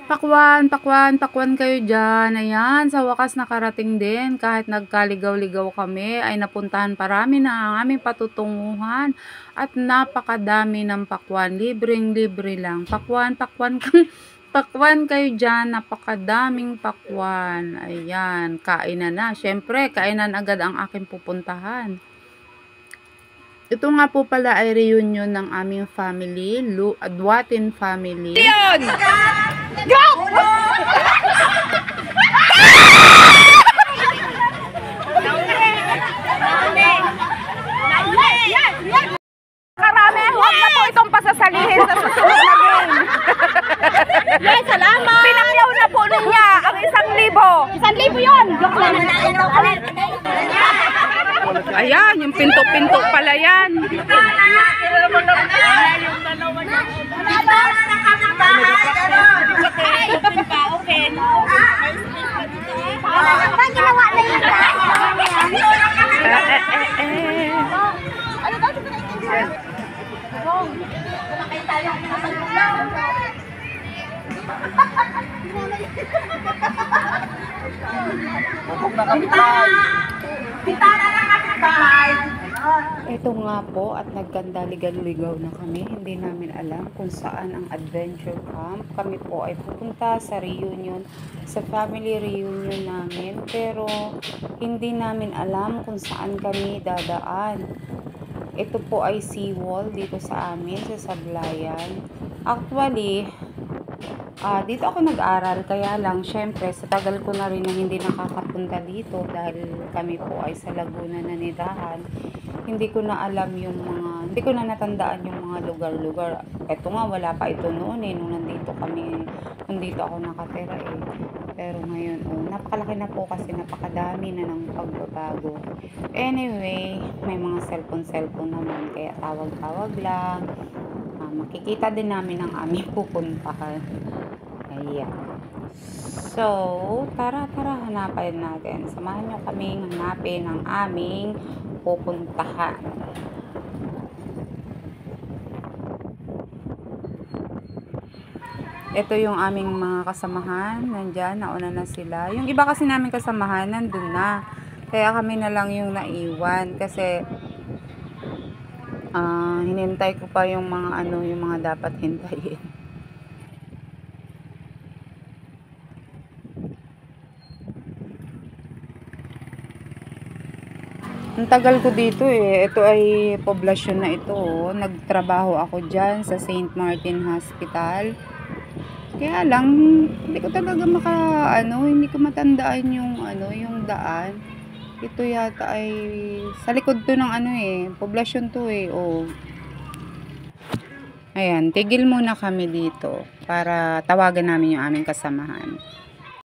Pakwan, pakwan, pakwan kayo dyan. Ayan, sa wakas nakarating din. Kahit nagkaligaw-ligaw kami, ay napuntahan parami na ang aming patutunguhan. At napakadami ng pakwan. Libreng-libre lang. Pakwan, pakwan, pakwan kayo dyan. Napakadaming pakwan. Ayan, kainan na. Siyempre, kainan agad ang aking pupuntahan. Ito nga po pala ay reunion ng aming family, Adwatin family. Yun! Go! Karami, huwag na po itong pasasalihin sa susunod na game. Yes, salamat! Pinakyaw na po niya ang 1,000. 1,000 yun! Ayan, yung pinto-pinto pala yan. Ito nga po at nagkandaligan-ligaw na kami. Hindi namin alam kung saan ang adventure camp. Kami po ay pupunta sa reunion, sa family reunion namin. Pero hindi namin alam kung saan kami dadaan. Ito po ay seawall dito sa amin, sa Sablayan. Actually, dito ako nag-aral, kaya lang syempre sa tagal ko na rin na hindi nakakapunta dito dahil kami po ay sa Laguna na nidahan. Hindi ko na alam yung hindi ko na natandaan yung mga lugar-lugar. Eto nga, wala pa ito noon nung nandito ako nakatira Pero ngayon, napakalaki na po kasi napakadami na ng pagbabago. Anyway, may mga cellphone naman, kaya tawag-tawag lang. Makikita din namin ang aming pupuntahan. Ayan. So, tara, hanapin natin. Samahan nyo kaming hanapin ang aming pupuntahan. Ito yung aming mga kasamahan. Nandyan, nauna na sila. Yung iba kasi namin kasamahan, nandun na. Kaya kami na lang yung naiwan. Kasi, hinintay ko pa yung mga dapat hintayin. Ang tagal ko dito Ito ay poblasyon na ito. Nagtrabaho ako dyan sa St. Martin Hospital. Kaya lang, hindi ko talaga hindi ko matandaan yung daan. Ito yata ay sa likod to ng poblasyon to Ayan, tigil muna kami dito para tawagan namin yung aming kasamahan.